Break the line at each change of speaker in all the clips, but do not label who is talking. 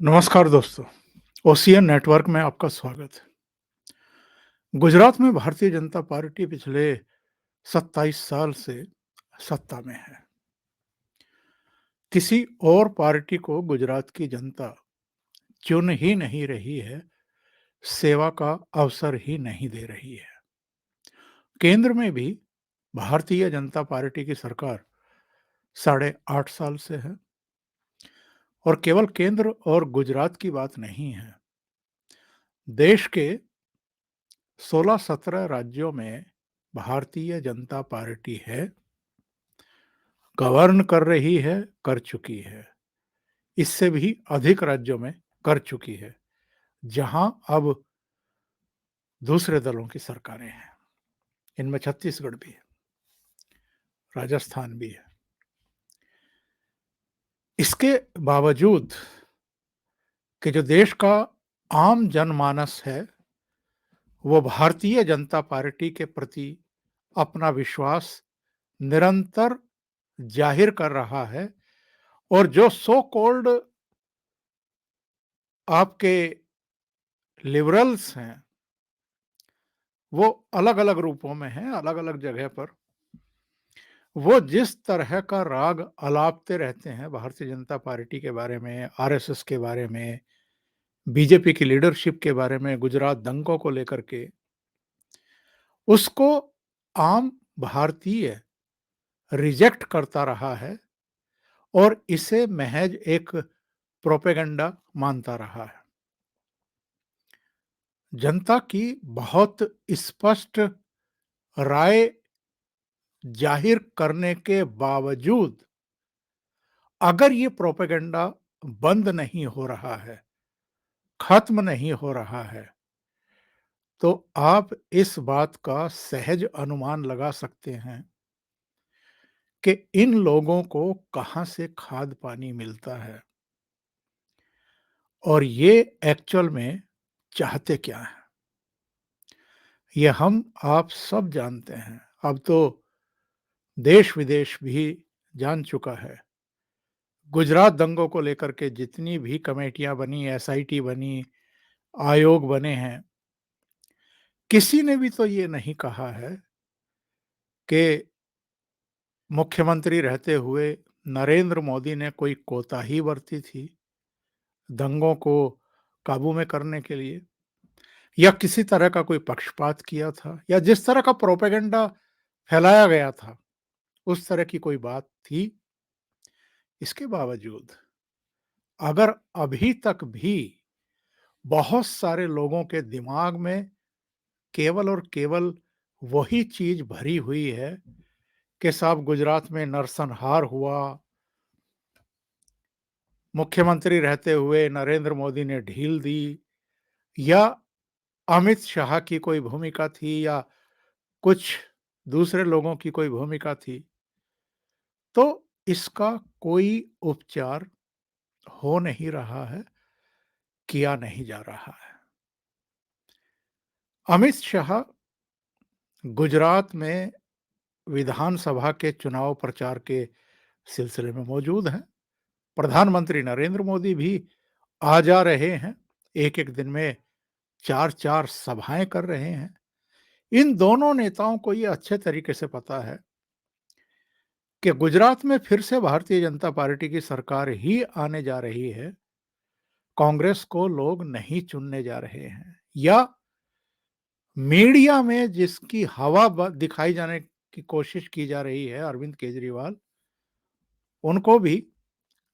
नमस्कार दोस्तों, ocean network में आपका स्वागत है। गुजरात में भारतीय जनता पार्टी पिछले 27 साल से सत्ता में है। किसी और पार्टी को गुजरात की जनता चुन ही नहीं रही है, सेवा का अवसर ही नहीं दे रही है। केंद्र में भी भारतीय जनता पार्टी की सरकार साढ़े 8 साल से है और केवल केंद्र और गुजरात की बात नहीं है। देश के 16-17 राज्यों में भारतीय जनता पार्टी है, गवर्न कर रही है, कर चुकी है। इससे भी अधिक राज्यों में कर चुकी है, जहां अब दूसरे दलों की सरकारें हैं। इनमें छत्तीसगढ़ भी है, राजस्थान भी है। इसके बावजूद कि जो देश का आम जनमानस है, वो भारतीय जनता पार्टी के प्रति अपना विश्वास निरंतर जाहिर कर रहा है और जो सो कॉल्ड आपके लिबरल्स हैं, वो अलग-अलग रूपों में हैं, अलग-अलग जगह पर। वो जिस तरह का राग अलापते रहते हैं भारतीय जनता पार्टी के बारे में, आरएसएस के बारे में, बीजेपी की लीडरशिप के बारे में, गुजरात दंगों को लेकर के, उसको आम भारतीय रिजेक्ट करता रहा है और इसे महज एक प्रोपेगेंडा मानता रहा है। जनता की बहुत स्पष्ट राय जाहिर करने के बावजूद अगर ये प्रोपेगेंडा बंद नहीं हो रहा है, खत्म नहीं हो रहा है, तो आप इस बात का सहज अनुमान लगा सकते हैं कि इन लोगों को कहाँ से खाद पानी मिलता है और ये एक्चुअल में चाहते क्या हैं। ये हम आप सब जानते हैं। अब तो देश विदेश भी जान चुका है। गुजरात दंगों को लेकर के जितनी भी कमेटियां बनी, एसआईटी बनी, आयोग बने हैं, किसी ने भी तो ये नहीं कहा है कि मुख्यमंत्री रहते हुए नरेंद्र मोदी ने कोई कोताही बरती थी दंगों को काबू में करने के लिए, या किसी तरह का कोई पक्षपात किया था, या जिस तरह का प्रोपेगेंडा फैलाया गया था उस तरह की कोई बात थी। इसके बावजूद अगर अभी तक भी बहुत सारे लोगों के दिमाग में केवल और केवल वही चीज भरी हुई है कि साहब गुजरात में नरसंहार हुआ, मुख्यमंत्री रहते हुए नरेंद्र मोदी ने ढील दी, या अमित शाह की कोई भूमिका थी, या कुछ दूसरे लोगों की कोई भूमिका थी, तो इसका कोई उपचार हो नहीं रहा है, किया नहीं जा रहा है। अमित शाह गुजरात में विधानसभा के चुनाव प्रचार के सिलसिले में मौजूद हैं। प्रधानमंत्री नरेंद्र मोदी भी आ जा रहे हैं, एक-एक दिन में 4-4 सभाएँ कर रहे हैं। इन दोनों नेताओं को ये अच्छे तरीके से पता है कि गुजरात में फिर से भारतीय जनता पार्टी की सरकार ही आने जा रही है। कांग्रेस को लोग नहीं चुनने जा रहे हैं, या मीडिया में जिसकी हवा दिखाई जाने की कोशिश की जा रही है, अरविंद केजरीवाल, उनको भी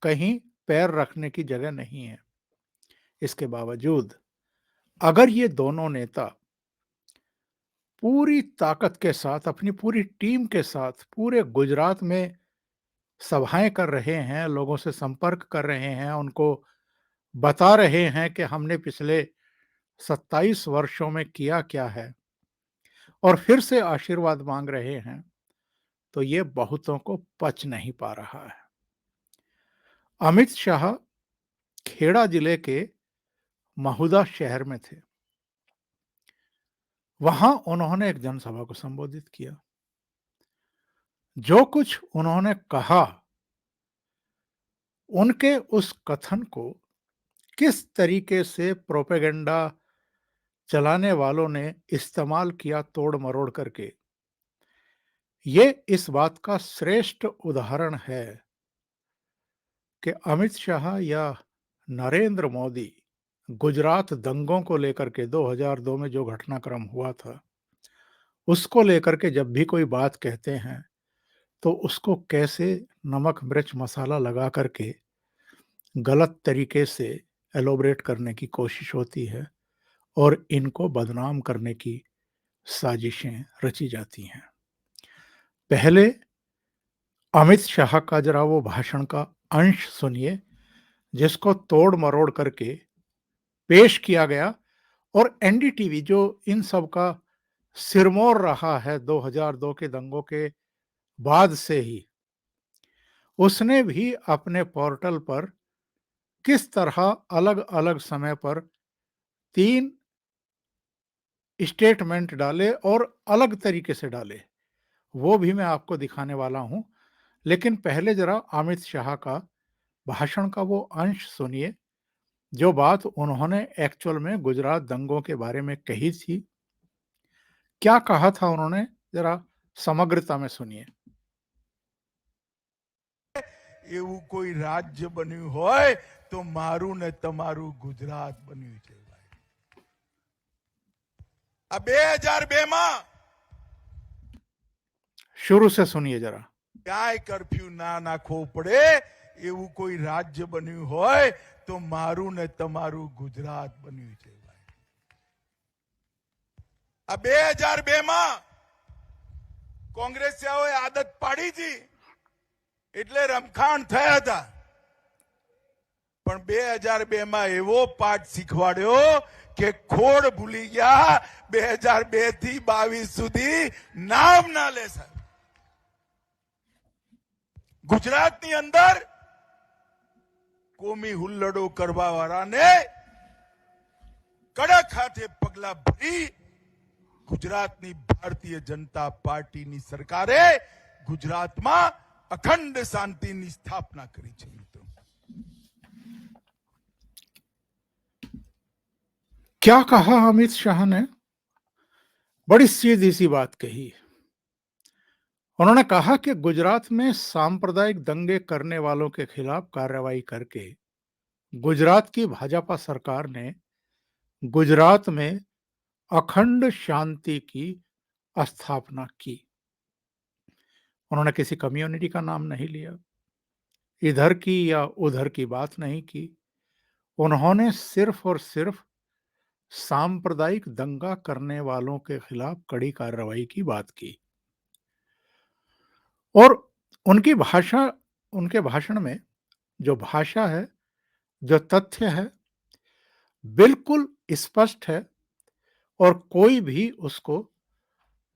कहीं पैर रखने की जगह नहीं है। इसके बावजूद अगर ये दोनों नेता पूरी ताकत के साथ, अपनी पूरी टीम के साथ पूरे गुजरात में सभाएं कर रहे हैं, लोगों से संपर्क कर रहे हैं, उनको बता रहे हैं कि हमने पिछले 27 वर्षों में किया क्या है, और फिर से आशीर्वाद मांग रहे हैं, तो ये बहुतों को पच नहीं पा रहा है। अमित शाह खेड़ा जिले के महुदा शहर में थे। वहां उन्होंने एक जनसभा को संबोधित किया। जो कुछ उन्होंने कहा, उनके उस कथन को किस तरीके से प्रोपेगेंडा चलाने वालों ने इस्तेमाल किया तोड़ मरोड़ करके, ये इस बात का श्रेष्ठ उदाहरण है कि अमित शाह या नरेंद्र मोदी गुजरात दंगों को लेकर के 2002 में जो घटनाक्रम हुआ था, उसको लेकर के जब भी कोई बात कहते हैं, तो उसको कैसे नमक मिर्च मसाला लगा करके गलत तरीके से एलोबरेट करने की कोशिश होती है और इनको बदनाम करने की साजिशें रची जाती हैं। पहले अमित शाह का जरा वो भाषण का अंश सुनिए, जिसको तोड़ मरोड़ करके पेश किया गया और एनडीटीवी जो इन सब का सिरमौर रहा है 2002 के दंगों के बाद से ही, उसने भी अपने पोर्टल पर किस तरह अलग-अलग समय पर 3 स्टेटमेंट डाले और अलग तरीके से डाले, वो भी मैं आपको दिखाने वाला हूं। लेकिन पहले जरा अमित शाह का भाषण का वो अंश सुनिए, जो बात उन्होंने एक्चुअल में गुजरात दंगों के बारे में कही थी। क्या कहा था उन्होंने, जरा समग्रता में सुनिए।
એવું કોઈ રાજ્ય બન્યું હોય તો મારું ને તમારું ગુજરાત બન્યું છે ભાઈ. આ 2002 માં
शुरू से सुनिए जरा।
ક્યાંય કર્ફ્યુ ના નાખવો પડે એવું કોઈ રાજ્ય બન્યું હોય તો મારું ને તમારું ગુજરાત બન્યું છે ભાઈ. આ 2002 માં કોંગ્રેસિયાઓએ આદત પાડી હતી એટલે રમખાણ થયા હતા. પણ 2002 માં એવો પાઠ શીખવાડ્યો કે ખોડ ભૂલી ગયા. 2002 થી 22 સુધી નામ ના લે સાહેબ. ગુજરાતની અંદર કોમી હુલ્લડો કરવા વાળાને કડક હાથે પગલા ભરી ગુજરાતની ભારતીય જનતા પાર્ટીની સરકારે ગુજરાતમાં અખંડ શાંતિની સ્થાપના કરી છે. મિત્રો,
क्या कहा अमित शाह ने? बड़ी सीधी सी बात कही। उन्होंने कहा कि गुजरात में सांप्रदायिक दंगे करने वालों के खिलाफ कार्रवाई करके गुजरात की भाजपा सरकार ने गुजरात में अखंड शांति की स्थापना की। उन्होंने किसी कम्युनिटी का नाम नहीं लिया, इधर की या उधर की बात नहीं की। उन्होंने सिर्फ और सिर्फ सांप्रदायिक दंगा करने वालों के खिलाफ कड़ी कार्रवाई की बात की। और उनकी भाषा, उनके भाषण में जो भाषा है, जो तथ्य है, बिल्कुल स्पष्ट है और कोई भी उसको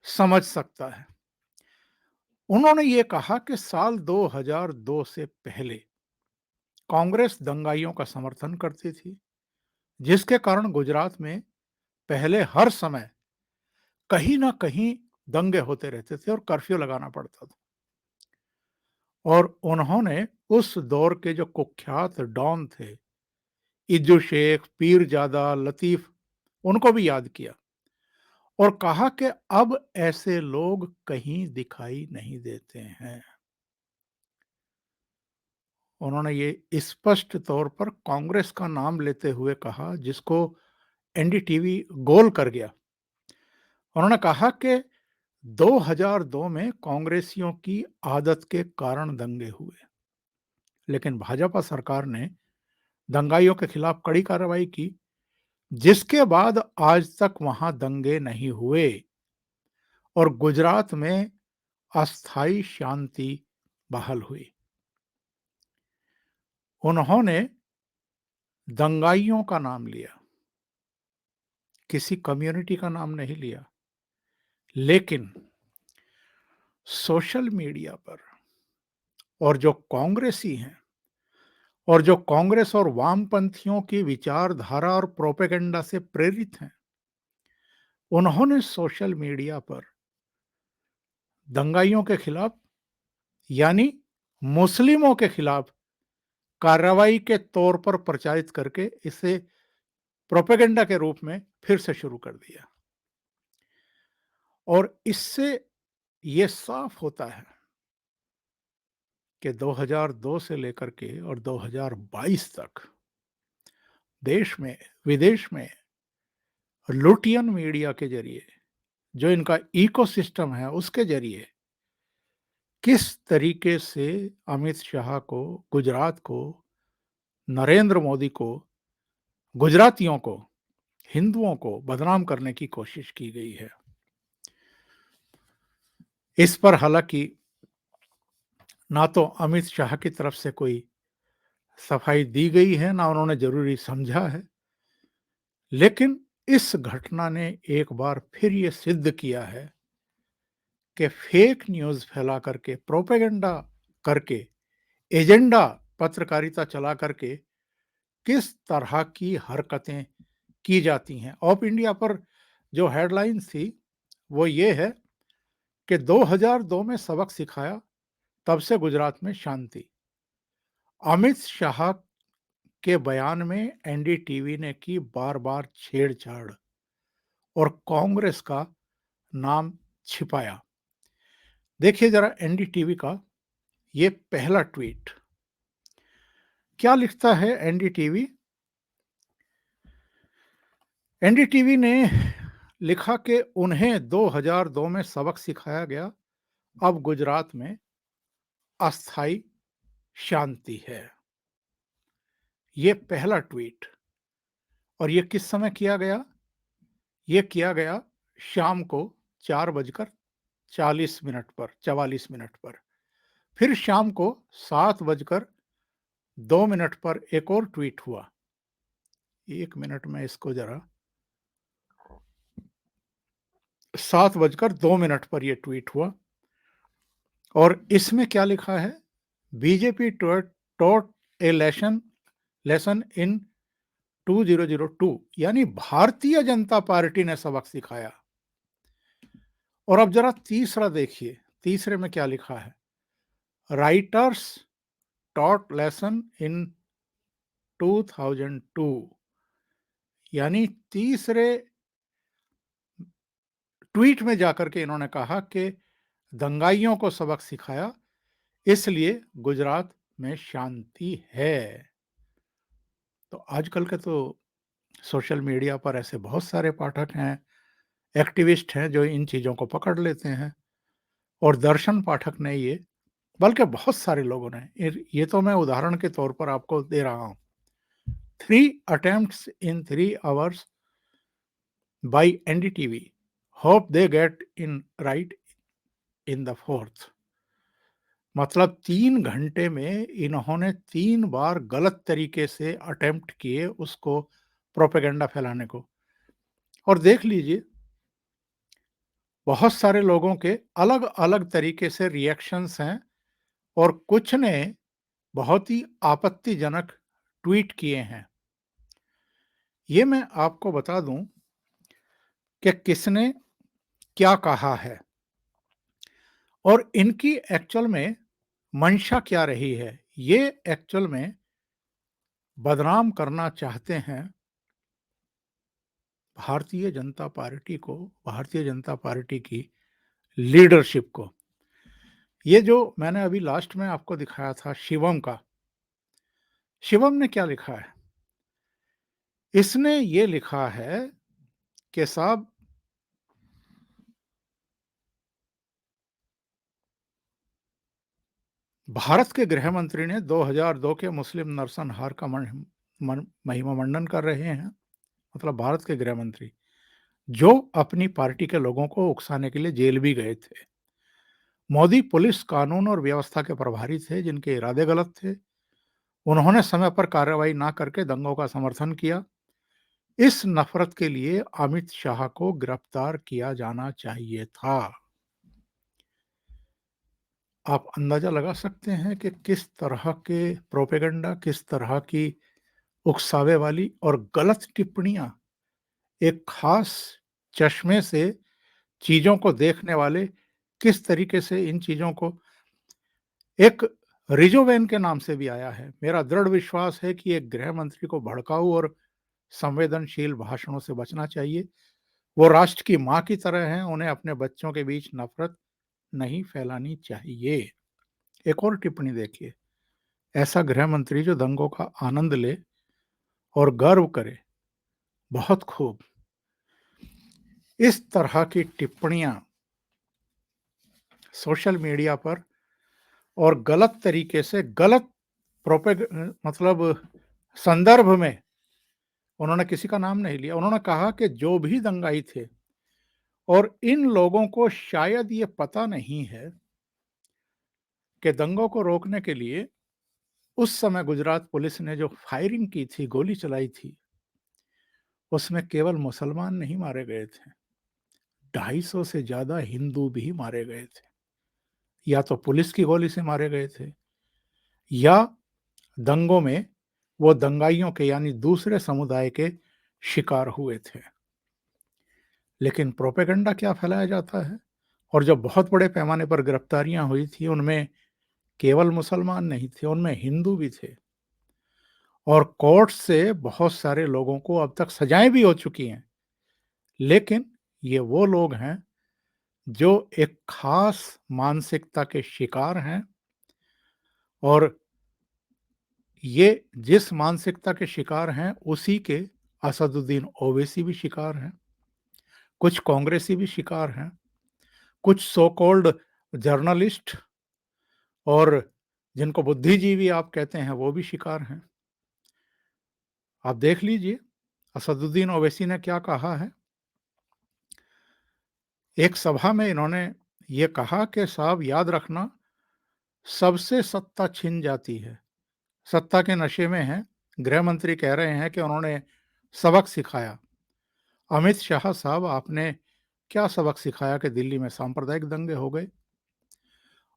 समझ सकता है। उन्होंने ये कहा कि साल 2002 से पहले कांग्रेस दंगाइयों का समर्थन करती थी, जिसके कारण गुजरात में पहले हर समय कहीं ना कहीं दंगे होते रहते थे और कर्फ्यू लगाना पड़ता था। और उन्होंने उस दौर के जो कुख्यात डॉन थे, इज्जू शेख, पीरजादा, लतीफ, उनको भी याद किया और कहा कि अब ऐसे लोग कहीं दिखाई नहीं देते हैं। उन्होंने ये स्पष्ट तौर पर कांग्रेस का नाम लेते हुए कहा, जिसको एनडीटीवी गोल कर गया। उन्होंने कहा कि 2002 में कांग्रेसियों की आदत के कारण दंगे हुए, लेकिन भाजपा सरकार ने दंगाइयों के खिलाफ कड़ी कार्रवाई की, जिसके बाद आज तक वहां दंगे नहीं हुए और गुजरात में अस्थायी शांति बहाल हुई। उन्होंने दंगाइयों का नाम लिया, किसी कम्युनिटी का नाम नहीं लिया, लेकिन सोशल मीडिया पर और जो कांग्रेसी हैं और जो कांग्रेस और वामपंथियों की विचारधारा और प्रोपेगेंडा से प्रेरित हैं, उन्होंने सोशल मीडिया पर दंगाइयों के खिलाफ, यानी मुस्लिमों के खिलाफ कार्रवाई के तौर पर प्रचारित करके इसे प्रोपेगेंडा के रूप में फिर से शुरू कर दिया। और इससे ये साफ होता है कि 2002 से लेकर के और 2022 तक देश में, विदेश में लुटियन मीडिया के जरिए, जो इनका इकोसिस्टम है, उसके जरिए किस तरीके से अमित शाह को, गुजरात को, नरेंद्र मोदी को, गुजरातियों को, हिंदुओं को बदनाम करने की कोशिश की गई है। इस पर हालांकि ना तो अमित शाह की तरफ से कोई सफाई दी गई है, ना उन्होंने जरूरी समझा है, लेकिन इस घटना ने एक बार फिर ये सिद्ध किया है कि फेक न्यूज फैला करके, प्रोपेगेंडा करके, एजेंडा पत्रकारिता चला करके किस तरह की हरकतें की जाती हैं। ऑफ इंडिया पर जो हेडलाइंस थी वो ये है कि 2002 में सबक सिखाया, तब से गुजरात में शांति। अमित शाह के बयान में एनडीटीवी ने की बार बार छेड़छाड़ और कांग्रेस का नाम छिपाया। देखिए जरा एनडीटीवी का ये पहला ट्वीट क्या लिखता है। एनडीटीवी ने लिखा कि उन्हें 2002 में सबक सिखाया गया, अब गुजरात में अस्थाई शांति है। ये पहला ट्वीट। और ये किस समय किया गया? ये किया गया शाम को 4:40 पर, 44 मिनट पर। फिर शाम को 7:02 पर एक और ट्वीट हुआ। 1 मिनट में इसको जरा, 7:02 पर यह ट्वीट हुआ और इसमें क्या लिखा है? BJP taught A lesson in 2002, यानी भारतीय जनता पार्टी ने सबक सिखाया। और अब जरा तीसरा देखिए, तीसरे में क्या लिखा है? राइटर्स टॉट लेसन इन 2002, यानी तीसरे ट्वीट में जाकर के इन्होंने कहा कि दंगाइयों को सबक सिखाया, इसलिए गुजरात में शांति है। तो आजकल के तो सोशल मीडिया पर ऐसे बहुत सारे पाठक हैं, एक्टिविस्ट हैं, जो इन चीज़ों को पकड़ लेते हैं। और दर्शन पाठक ने ये, बल्कि बहुत सारे लोगों ने, ये तो मैं उदाहरण के तौर पर आपको दे रहा हूं। 3 attempts in 3 hours by NDTV, hope they get in right in the fourth। मतलब 3 घंटे में इन्होंने 3 बार गलत तरीके से अटेम्प्ट किए उसको, प्रोपेगेंडा फैलाने को। और देख लीजिए, बहुत सारे लोगों के अलग अलग तरीके से रिएक्शंस हैं और कुछ ने बहुत ही आपत्तिजनक ट्वीट किए हैं। ये मैं आपको बता दूं कि किसने क्या कहा है और इनकी एक्चुअल में मंशा क्या रही है। ये एक्चुअल में बदनाम करना चाहते हैं भारतीय जनता पार्टी को, भारतीय जनता पार्टी की लीडरशिप को। ये जो मैंने अभी लास्ट में आपको दिखाया था शिवम का, शिवम ने क्या लिखा है? इसने ये लिखा है कि साहब, भारत के गृह मंत्री ने 2002 के मुस्लिम नरसंहार का महिमा मंडन कर रहे हैं। मतलब भारत के गृह मंत्री, जो अपनी पार्टी के लोगों को उकसाने के लिए जेल भी गए थे। मोदी पुलिस, कानून और व्यवस्था के प्रभारी थे जिनके इरादे गलत थे। उन्होंने समय पर कार्रवाई ना करके दंगों का समर्थन किया। इस नफरत के लिए अमित शाह को गिरफ्तार किया जाना चाहिए था। आप अंदाजा लगा सकते हैं कि किस तरह के प्रोपेगेंडा, किस तरह की उकसावे वाली और गलत टिप्पणियां एक खास चश्मे से चीजों को देखने वाले किस तरीके से इन चीजों को एक रिजोवेन के नाम से भी आया है। मेरा दृढ़ विश्वास है कि एक गृह मंत्री को भड़काऊ और संवेदनशील भाषणों से बचना चाहिए। वो राष्ट्र की माँ की तरह हैं, उन्हें अपने बच्चों के बीच नफरत नहीं फैलानी चाहिए। एक और टिप्पणी देखिए, ऐसा गृह मंत्री जो दंगों का आनंद ले और गर्व करे, बहुत खूब। इस तरह की टिप्पणियां सोशल मीडिया पर और गलत तरीके से गलत मतलब संदर्भ में उन्होंने किसी का नाम नहीं लिया। उन्होंने कहा कि जो भी दंगाई थे, और इन लोगों को शायद ये पता नहीं है कि दंगों को रोकने के लिए उस समय गुजरात पुलिस ने जो फायरिंग की थी, गोली चलाई थी, उसमें केवल मुसलमान नहीं मारे गए थे, 250 से ज्यादा हिंदू भी मारे गए थे। या तो पुलिस की गोली से मारे गए थे, या दंगों में वो दंगाइयों के यानी दूसरे समुदाय के शिकार हुए थे। लेकिन प्रोपेगेंडा क्या फैलाया जाता है, और जो बहुत बड़े पैमाने पर गिरफ्तारियां हुई थी, उनमें केवल मुसलमान नहीं थे, उनमें हिंदू भी थे। और कोर्ट से बहुत सारे लोगों को अब तक सजाएं भी हो चुकी हैं। लेकिन ये वो लोग हैं जो एक खास मानसिकता के शिकार हैं, और ये जिस मानसिकता के शिकार हैं, उसी के असदुद्दीन ओवैसी भी शिकार हैं, कुछ कांग्रेसी भी शिकार हैं, कुछ सो कॉल्ड जर्नलिस्ट और जिनको बुद्धिजीवी आप कहते हैं, वो भी शिकार हैं। आप देख लीजिए असदुद्दीन ओवैसी ने क्या कहा है। एक सभा में इन्होंने ये कहा कि साहब याद रखना, सबसे सत्ता छिन जाती है, सत्ता के नशे में है। गृह मंत्री कह रहे हैं कि उन्होंने सबक सिखाया। अमित शाह साहब, आपने क्या सबक सिखाया कि दिल्ली में सांप्रदायिक दंगे हो गए?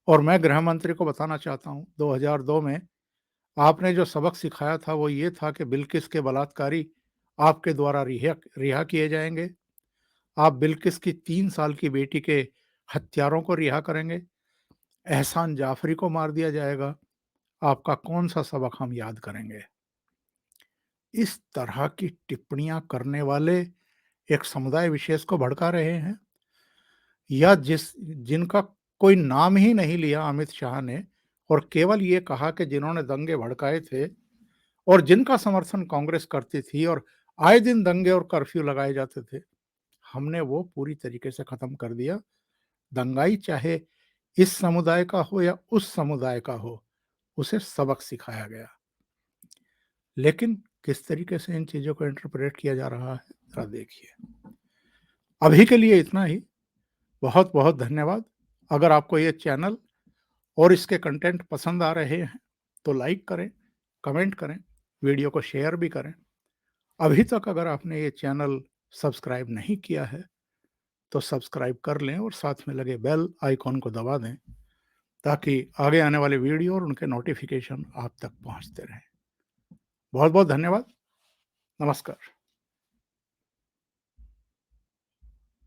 और मैं गृह मंत्री को बताना चाहता हूं, 2002 में आपने जो सबक सिखाया था वो ये था कि बिल्किस के बलात्कारी आपके द्वारा रिहा रिहा किए जाएंगे, आप बिल्किस की 3 साल की बेटी के हत्यारों को रिहा करेंगे, एहसान जाफरी को मार दिया जाएगा। आपका कौन सा सबक हम याद करेंगे? इस तरह की टिप्पणियां करने वाले एक समुदाय विशेष को भड़का रहे हैं, या जिनका कोई नाम ही नहीं लिया अमित शाह ने, और केवल ये कहा कि जिन्होंने दंगे भड़काए थे और जिनका समर्थन कांग्रेस करती थी, और आए दिन दंगे और कर्फ्यू लगाए जाते थे, हमने वो पूरी तरीके से खत्म कर दिया। दंगाई चाहे इस समुदाय का हो या उस समुदाय का हो, उसे सबक सिखाया गया। लेकिन किस तरीके से इन चीजों को इंटरप्रेट किया जा रहा है, जरा देखिए। अभी के लिए इतना ही। बहुत बहुत धन्यवाद। अगर आपको ये चैनल और इसके कंटेंट पसंद आ रहे हैं तो लाइक करें, कमेंट करें, वीडियो को शेयर भी करें। अभी तक अगर आपने ये चैनल सब्सक्राइब नहीं किया है तो सब्सक्राइब कर लें और साथ में लगे बेल आइकॉन को दबा दें, ताकि आगे आने वाले वीडियो और उनके नोटिफिकेशन आप तक पहुंचते रहें। बहुत बहुत धन्यवाद। नमस्कार।